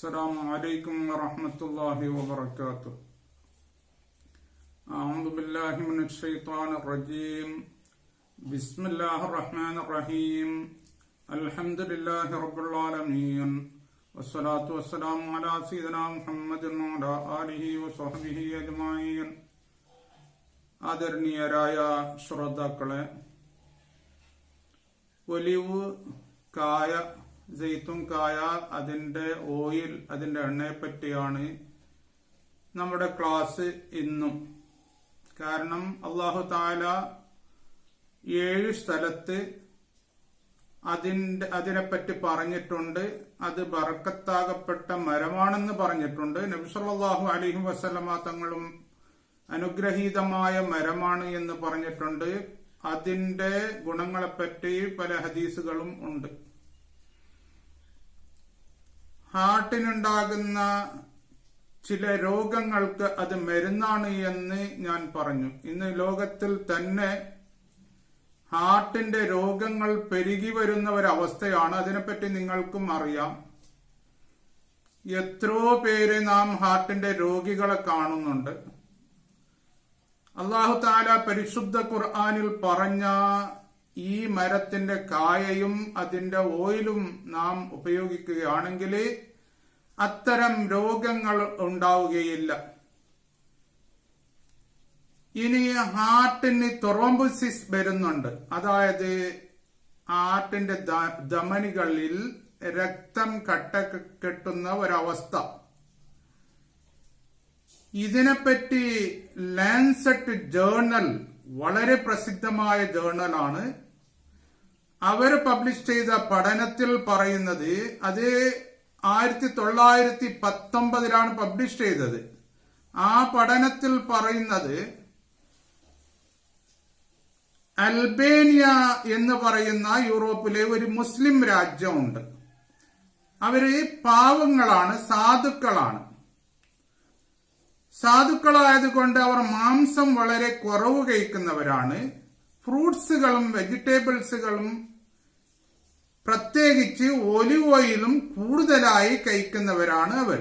السلام عليكم ورحمة الله وبركاته. أعوذ بالله من الشيطان الرجيم. بسم الله الرحمن الرحيم. الحمد لله رب العالمين. والصلاة والسلام على سيدنا محمد وعلى آله وصحبه أجمعين. ആദരണീയരായ ശ്രോതാക്കളെ, ഒലിവ് കായ, ജെയ്ത്തുൻ കായ, അതിന്റെ ഓയിൽ, അതിന്റെ എണ്ണയെ പറ്റിയാണ് നമ്മുടെ ക്ലാസ് ഇന്നും. കാരണം അല്ലാഹു തആല 7 സ്ഥലത്ത് അതിനെപ്പറ്റി പറഞ്ഞിട്ടുണ്ട്. അത് ബറക്കത്താകപ്പെട്ട മരമാണെന്ന് പറഞ്ഞിട്ടുണ്ട്. നബി സല്ലല്ലാഹു അലൈഹി വസല്ലമ തങ്ങളും അനുഗ്രഹീതമായ മരമാണ് എന്ന് പറഞ്ഞിട്ടുണ്ട്. അതിന്റെ ഗുണങ്ങളെപ്പറ്റി പല ഹദീസുകളും ഉണ്ട്. ഹാർട്ടിനുണ്ടാകുന്ന ചില രോഗങ്ങൾക്ക് അത് മരുന്നാണ് എന്ന് ഞാൻ പറഞ്ഞു. ഇന്ന് ലോകത്തിൽ തന്നെ ഹാർട്ടിന്റെ രോഗങ്ങൾ പെരുകി വരുന്ന ഒരവസ്ഥയാണ്. അതിനെപ്പറ്റി നിങ്ങൾക്കും അറിയാം. എത്രയോ പേര് നാം ഹാർട്ടിന്റെ രോഗികളെ കാണുന്നുണ്ട്. അല്ലാഹു തആല പരിശുദ്ധ ഖുർആനിൽ പറഞ്ഞ ഈ മരത്തിന്റെ കായയും അതിന്റെ ഓയിലും നാം ഉപയോഗിക്കുകയാണെങ്കിൽ അത്തരം രോഗങ്ങൾ ഉണ്ടാവുകയില്ല. ഇനി ഹാർട്ടിന് ത്രോംബോസിസ് വരുന്നുണ്ട്. അതായത് ഹാർട്ടിന്റെ ധമനികളിൽ രക്തം കെട്ടുന്ന ഒരവസ്ഥ. ഇതിനെപ്പറ്റി ലാൻസെറ്റ് ജേർണൽ, വളരെ പ്രസിദ്ധമായ ജേർണലാണ്, അവർ പബ്ലിഷ് ചെയ്ത പഠനത്തിൽ പറയുന്നത്, അത് 1919 പബ്ലിഷ് ചെയ്തത്. ആ പഠനത്തിൽ പറയുന്നത് അൽബേനിയ എന്ന് പറയുന്ന യൂറോപ്പിലെ ഒരു മുസ്ലിം രാജ്യമുണ്ട്. അവര് പാവങ്ങളാണ്, സാധുക്കളായതുകൊണ്ട് അവർ മാംസം വളരെ കുറവ് കഴിക്കുന്നവരാണ്. ഫ്രൂട്ട്സുകളും വെജിറ്റബിൾസുകളും പ്രത്യേകിച്ച് ഒലിവ് ഓയിലും കൂടുതലായി കഴിക്കുന്നവരാണ് അവർ.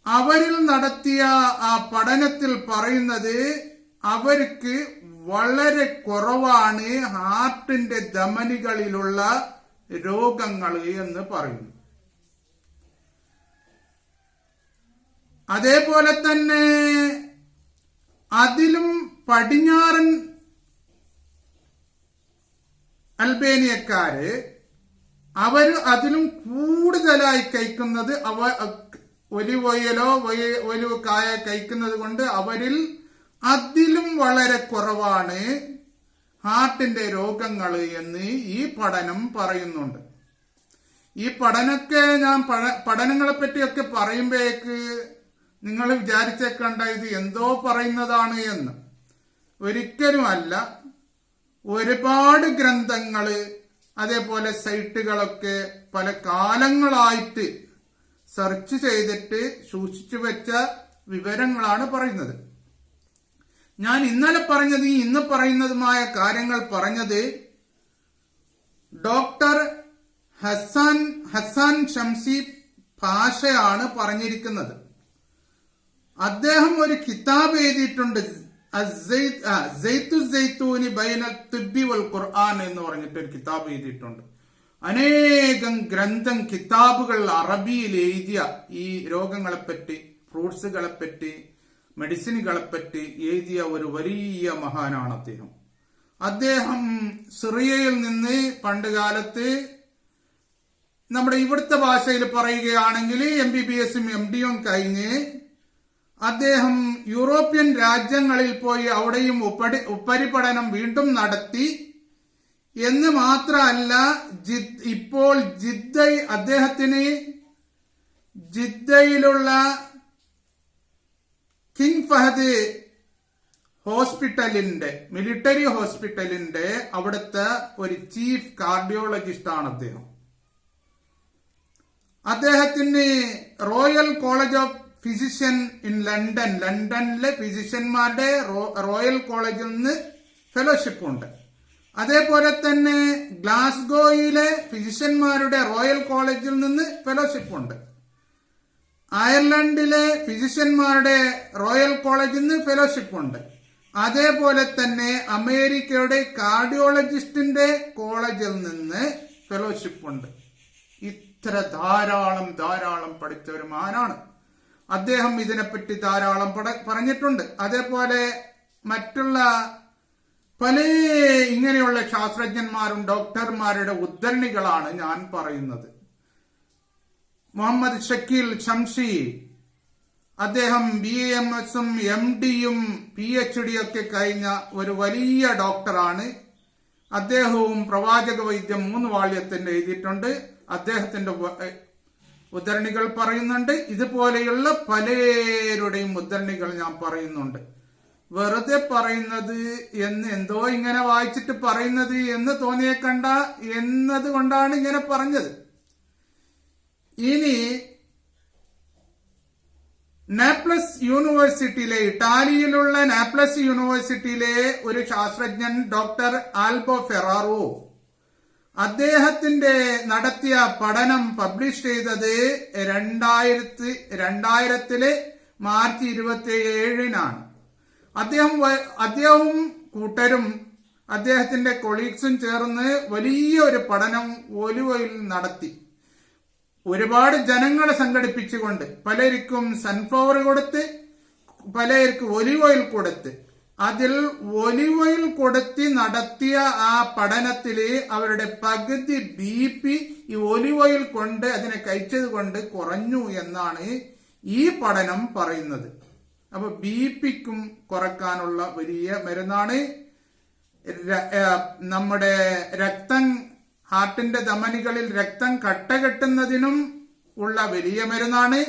അവരിൽ നടത്തിയ ആ പഠനത്തിൽ പറയുന്നത് അവർക്ക് വളരെ കുറവാണ് ഹാർട്ടിന്റെ ധമനികളിലുള്ള രോഗങ്ങൾ എന്ന് പറയുന്നു. അതേപോലെ തന്നെ അതിലും പടിഞ്ഞാറൻ അൽബേനിയക്കാര് അവര് അതിലും കൂടുതലായി കഴിക്കുന്നത് ഒലിവ് ഓയിലോ ഒലിവ് കായ കഴിക്കുന്നത് കൊണ്ട് അവരിൽ അതിലും വളരെ കുറവാണ് ഹാർട്ടിന്റെ രോഗങ്ങൾ എന്ന് ഈ പഠനം പറയുന്നുണ്ട്. ഈ പഠനങ്ങളെ പറ്റിയൊക്കെ പറയുമ്പോഴേക്ക് നിങ്ങൾ വിചാരിച്ചേക്കണ്ട ഇത് എന്തോ പറയുന്നതാണ് എന്ന്. ഒരിക്കലുമല്ല. ഒരുപാട് ഗ്രന്ഥങ്ങള്, അതേപോലെ സൈറ്റുകളൊക്കെ പല കാലങ്ങളായിട്ട് സെർച്ച് ചെയ്തിട്ട് സൂക്ഷിച്ചു വെച്ച വിവരങ്ങളാണ് പറയുന്നത്. ഞാൻ ഇന്നലെ പറഞ്ഞത് ഇന്ന് പറയുന്നതുമായ കാര്യങ്ങൾ പറഞ്ഞത് ഡോക്ടർ ഹസാൻ ഷംസി ഭാഷയാണ് പറഞ്ഞിരിക്കുന്നത്. അദ്ദേഹം ഒരു കിതാബ് എഴുതിയിട്ടുണ്ട്, ഖുർആൻ എന്ന് പറഞ്ഞിട്ട് ഒരു കിതാബ് എഴുതിയിട്ടുണ്ട്. അനേകം കിതാബുകൾ അറബിയിൽ എഴുതിയ ഈ രോഗങ്ങളെപ്പറ്റി, ഫ്രൂട്ട്സുകളെപ്പറ്റി, മെഡിസിനുകളെപ്പറ്റി എഴുതിയ ഒരു വലിയ മഹാനാണ് അദ്ദേഹം. അദ്ദേഹം സിറിയയിൽ നിന്ന് പണ്ട് കാലത്ത്, നമ്മുടെ ഇവിടുത്തെ ഭാഷയിൽ പറയുകയാണെങ്കിൽ MBBSും MDയും കഴിഞ്ഞ് അദ്ദേഹം യൂറോപ്യൻ രാജ്യങ്ങളിൽ പോയി അവിടെയും ഉപരിപഠനം വീണ്ടും നടത്തി. എന്ന് മാത്രമല്ല, ഇപ്പോൾ അദ്ദേഹത്തിന് ജിദ്ദയിലുള്ള കിങ് ഫഹദ് ഹോസ്പിറ്റലിന്റെ, മിലിറ്ററി ഹോസ്പിറ്റലിന്റെ അവിടുത്തെ ഒരു ചീഫ് കാർഡിയോളജിസ്റ്റ് ആണ് അദ്ദേഹം. അദ്ദേഹത്തിന് royal college of physician in ലണ്ടനിലെ ഫിസിഷ്യന്മാരുടെ റോയൽ കോളേജിൽ നിന്ന് ഫെലോഷിപ്പ് ഉണ്ട്. അതേപോലെ തന്നെ ഗ്ലാസ്ഗോയിലെ ഫിസിഷ്യന്മാരുടെ റോയൽ കോളേജിൽ നിന്ന് ഫെലോഷിപ്പ് ഉണ്ട്. അയർലൻഡിലെ ഫിസിഷ്യന്മാരുടെ റോയൽ കോളേജിൽ നിന്ന് ഫെലോഷിപ്പ് ഉണ്ട്. അതേപോലെ തന്നെ അമേരിക്കയുടെ കാർഡിയോളജിസ്റ്റിന്റെ കോളേജിൽ നിന്ന് ഫെലോഷിപ്പ് ഉണ്ട്. ഇത്ര ധാരാളം പഠിച്ച ഒരു മഹാനാണ് അദ്ദേഹം. ഇതിനെപ്പറ്റി ധാരാളം പറഞ്ഞിട്ടുണ്ട്. അതേപോലെ മറ്റുള്ള പല ഇങ്ങനെയുള്ള ശാസ്ത്രജ്ഞന്മാരും ഡോക്ടർമാരുടെ ഉദ്ധരണികളാണ് ഞാൻ പറയുന്നത്. മുഹമ്മദ് ഷക്കീൽ ഷംഷി, അദ്ദേഹം BAMSും MDയും PhD ഒക്കെ കഴിഞ്ഞ ഒരു വലിയ ഡോക്ടറാണ്. അദ്ദേഹവും പ്രവാചക വൈദ്യം 3 വാള്യത്തിന്റെ എഴുതിയിട്ടുണ്ട്. അദ്ദേഹത്തിന്റെ ഉദ്ധരണികൾ പറയുന്നുണ്ട്. ഇതുപോലെയുള്ള പലരുടെയും ഉദ്ധരണികൾ ഞാൻ പറയുന്നുണ്ട്. വെറുതെ പറയുന്നത് എന്ന് എന്തോ ഇങ്ങനെ വായിച്ചിട്ട് പറയുന്നത് എന്ന് തോന്നിയേക്കണ്ട എന്നത് കൊണ്ടാണ് ഇങ്ങനെ പറഞ്ഞത്. ഇനി നാപ്ലസ് യൂണിവേഴ്സിറ്റിയിലെ, ഇറ്റാലിയിലുള്ള നാപ്ലസ് യൂണിവേഴ്സിറ്റിയിലെ ഒരു ശാസ്ത്രജ്ഞൻ ഡോക്ടർ ആൽബോ ഫെറാറോ, അദ്ദേഹത്തിന്റെ നടത്തിയ പഠനം പബ്ലിഷ് ചെയ്തത് 2000 മാർച്ച് 27-നാണ്. അദ്ദേഹവും കൂട്ടരും അദ്ദേഹത്തിന്റെ കൊളീഗ്സും ചേർന്ന് വലിയ ഒരു പഠനം ഒലിവയിൽ നടത്തി. ഒരുപാട് ജനങ്ങളെ സംഘടിപ്പിച്ചുകൊണ്ട് പലർക്കും സൺഫ്ലവർ കൊടുത്ത്, പലർക്കും ഒലിവ് ഓയിൽ കൊടുത്ത്, അതിൽ ഒലിവ് ഓയിൽ കൊടുത്ത് നടത്തിയ ആ പഠനത്തില് അവരുടെ പകുതി BP ഈ ഒലിവ് ഓയിൽ കൊണ്ട് അതിനെ കഴിച്ചത് കൊണ്ട് കുറഞ്ഞു എന്നാണ് ഈ പഠനം പറയുന്നത്. അപ്പൊ BPക്കും കുറക്കാനുള്ള വലിയ മരുന്നാണ്. നമ്മുടെ രക്തം, ഹാർട്ടിന്റെ ധമനികളിൽ രക്തം കട്ടകെട്ടുന്നതിനും ഉള്ള വലിയ മരുന്നാണ്.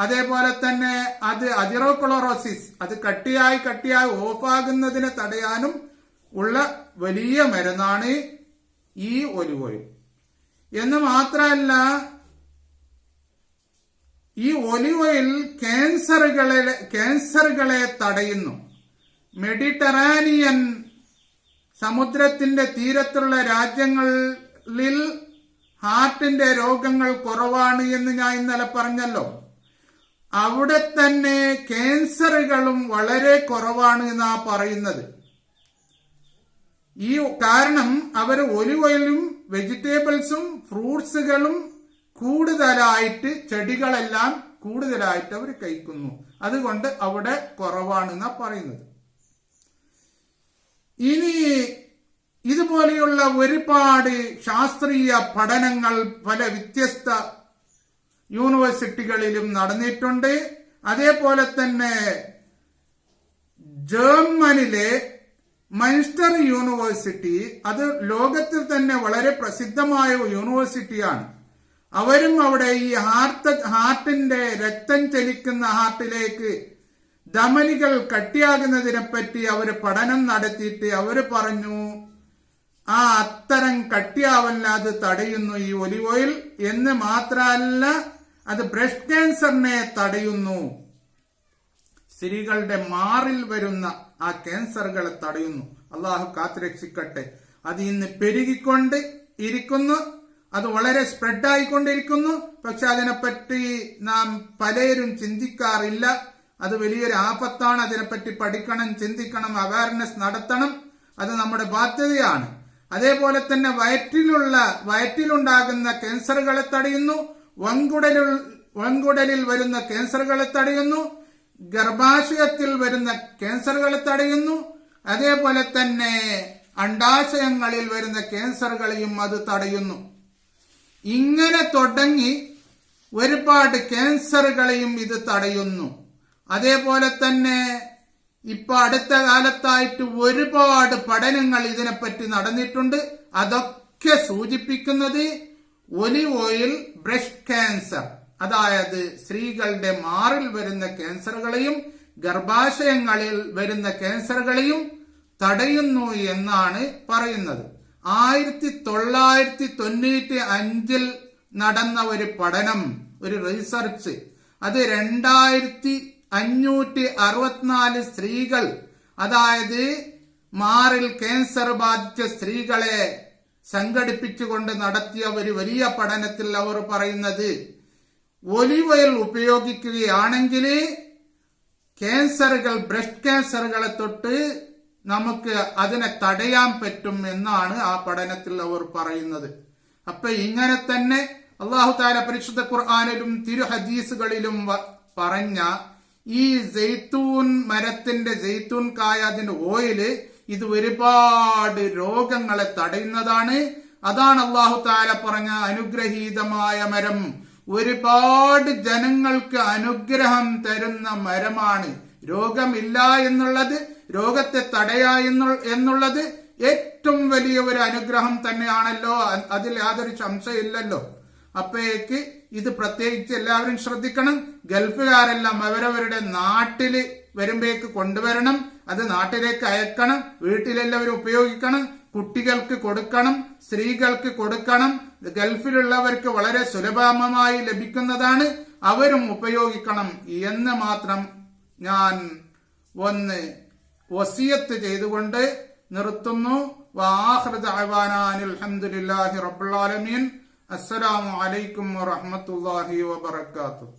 അതേപോലെ തന്നെ അത് അതിറോക്ലോറോസിസ്, അത് കട്ടിയായി ഓഫാകുന്നതിനെ തടയാനും ഉള്ള വലിയ മരുന്നാണ് ഈ ഒലിവ് ഓയിൽ. എന്ന് മാത്രമല്ല, ഈ ഒലിവ് ഓയിൽ ക്യാൻസറുകളെ തടയുന്നു. മെഡിറ്ററേനിയൻ സമുദ്രത്തിന്റെ തീരത്തുള്ള രാജ്യങ്ങളിൽ ഹാർട്ടിന്റെ രോഗങ്ങൾ കുറവാണ് എന്ന് ഞാൻ ഇന്നലെ പറഞ്ഞല്ലോ. അവിടെ തന്നെ ക്യാൻസറുകളും വളരെ കുറവാണ് എന്നാ പറയുന്നത്. ഈ കാരണം അവർ ഒലിവ് ഓയിലും വെജിറ്റബിൾസും ഫ്രൂട്ട്സുകളും കൂടുതലായിട്ട്, ചെടികളെല്ലാം കൂടുതലായിട്ട് അവർ കഴിക്കുന്നു. അതുകൊണ്ട് അവിടെ കുറവാണെന്നാ പറയുന്നത്. ഇനി ഇതുപോലെയുള്ള ഒരുപാട് ശാസ്ത്രീയ പഠനങ്ങൾ പല വ്യത്യസ്ത യൂണിവേഴ്സിറ്റികളിലും നടന്നിട്ടുണ്ട്. അതേപോലെ തന്നെ ജർമ്മനിലെ മൻസ്റ്റർ യൂണിവേഴ്സിറ്റി, അത് ലോകത്തിൽ തന്നെ വളരെ പ്രസിദ്ധമായ യൂണിവേഴ്സിറ്റിയാണ്. അവരും അവിടെ ഈ ഹാർട്ടിന്റെ രക്തം ചലിക്കുന്ന ഹാർട്ടിലേക്ക് ധമനികൾ കട്ടിയാകുന്നതിനെ പറ്റി അവർ പഠനം നടത്തിയിട്ട് അവർ പറഞ്ഞു, അത്തരം കട്ടിയാവല്ല അത് തടയുന്നു ഈ ഒലിവ് ഓയിൽ. എന്ന് മാത്രമല്ല, അത് ബ്രസ്റ്റ് ക്യാൻസറിനെ തടയുന്നു. സ്ത്രീകളുടെ മാറിൽ വരുന്ന ആ ക്യാൻസറുകളെ തടയുന്നു. അള്ളാഹു കാത്തുരക്ഷിക്കട്ടെ. അത് ഇന്ന് പെരുകിക്കൊണ്ട് ഇരിക്കുന്നു, അത് വളരെ സ്പ്രെഡ് ആയിക്കൊണ്ടിരിക്കുന്നു. പക്ഷെ അതിനെപ്പറ്റി നാം പലരും ചിന്തിക്കാറില്ല. അത് വലിയൊരു ആപത്താണ്. അതിനെപ്പറ്റി പഠിക്കണം, ചിന്തിക്കണം, അവയർനെസ് നടത്തണം. അത് നമ്മുടെ ബാധ്യതയാണ്. അതേപോലെ തന്നെ വയറ്റിലുണ്ടാകുന്ന ക്യാൻസറുകളെ തടയുന്നു, വൻകുടലിൽ വരുന്ന ക്യാൻസറുകളെ തടയുന്നു, ഗർഭാശയത്തിൽ വരുന്ന ക്യാൻസറുകളെ തടയുന്നു. അതേപോലെ തന്നെ അണ്ഡാശയങ്ങളിൽ വരുന്ന ക്യാൻസറുകളെയും അത് തടയുന്നു. ഇങ്ങനെ തുടങ്ങി ഒരുപാട് ക്യാൻസറുകളെയും ഇത് തടയുന്നു. അതേപോലെ തന്നെ ഇപ്പൊ അടുത്ത കാലത്തായിട്ട് ഒരുപാട് പഠനങ്ങൾ ഇതിനെപ്പറ്റി നടന്നിട്ടുണ്ട്. അതൊക്കെ സൂചിപ്പിക്കുന്നത് ഒലിവ് ഓയിൽ ബ്രസ്റ്റ് ക്യാൻസർ, അതായത് സ്ത്രീകളുടെ മാറിൽ വരുന്ന ക്യാൻസറുകളെയും ഗർഭാശയങ്ങളിൽ വരുന്ന ക്യാൻസറുകളെയും തടയുന്നു എന്നാണ് പറയുന്നത്. 1995 നടന്ന ഒരു പഠനം, ഒരു റിസർച്ച്, അത് 2564 സ്ത്രീകൾ, അതായത് മാറിൽ ക്യാൻസർ ബാധിച്ച സ്ത്രീകളെ സംഘടിപ്പിച്ചുകൊണ്ട് നടത്തിയ ഒരു വലിയ പഠനത്തിൽ അവർ പറയുന്നത്, ഒലിവ് ഓയിൽ ഉപയോഗിക്കുകയാണെങ്കിൽ ക്യാൻസറുകൾ, ബ്രസ്റ്റ് ക്യാൻസറുകളെ തൊട്ട് നമുക്ക് അതിനെ തടയാൻ പറ്റും എന്നാണ് ആ പഠനത്തിൽ അവർ പറയുന്നത്. അപ്പൊ ഇങ്ങനെ തന്നെ അല്ലാഹു തആല പരിശുദ്ധ ഖുർആനിലും തിരു ഹദീസുകളിലും പറഞ്ഞ ഈ സൈത്തൂൻ മരത്തിന്റെ സൈത്തൂൻ കായ, അതിന്റെ ഓയില്, ഇത് ഒരുപാട് രോഗങ്ങളെ തടയുന്നതാണ്. അതാണ് അല്ലാഹു തആല പറഞ്ഞ അനുഗ്രഹീതമായ മരം. ഒരുപാട് ജനങ്ങൾക്ക് അനുഗ്രഹം തരുന്ന മരമാണ്. രോഗമില്ല എന്നുള്ളത്, രോഗത്തെ തടയാ എന്നുള്ളത് ഏറ്റവും വലിയ ഒരു അനുഗ്രഹം തന്നെയാണല്ലോ. അതിൽ യാതൊരു സംശയമില്ലല്ലോ. അപ്പോഴേക്ക് ഇത് പ്രത്യേകിച്ച് എല്ലാവരും ശ്രദ്ധിക്കണം. ഗൾഫുകാരെല്ലാം അവരവരുടെ നാട്ടില് വരുമ്പോഴേക്ക് കൊണ്ടുവരണം. അത് നാട്ടിലേക്ക് അയക്കണം. വീട്ടിലെല്ലാവരും ഉപയോഗിക്കണം. കുട്ടികൾക്ക് കൊടുക്കണം, സ്ത്രീകൾക്ക് കൊടുക്കണം. ഗൾഫിലുള്ളവർക്ക് വളരെ സുലഭമായി ലഭിക്കുന്നതാണ്. അവരും ഉപയോഗിക്കണം എന്ന് മാത്രം ഞാൻ ഒന്ന് വസിയത്ത് ചെയ്തുകൊണ്ട് നിർത്തുന്നു. വആഖിറു ദഅവാനാ അൽഹംദുലില്ലാഹി റബ്ബിൽ ആലമീൻ. അസ്സലാമു അലൈക്കും വറഹ്മത്തുള്ളാഹി വബറകാതുഹു.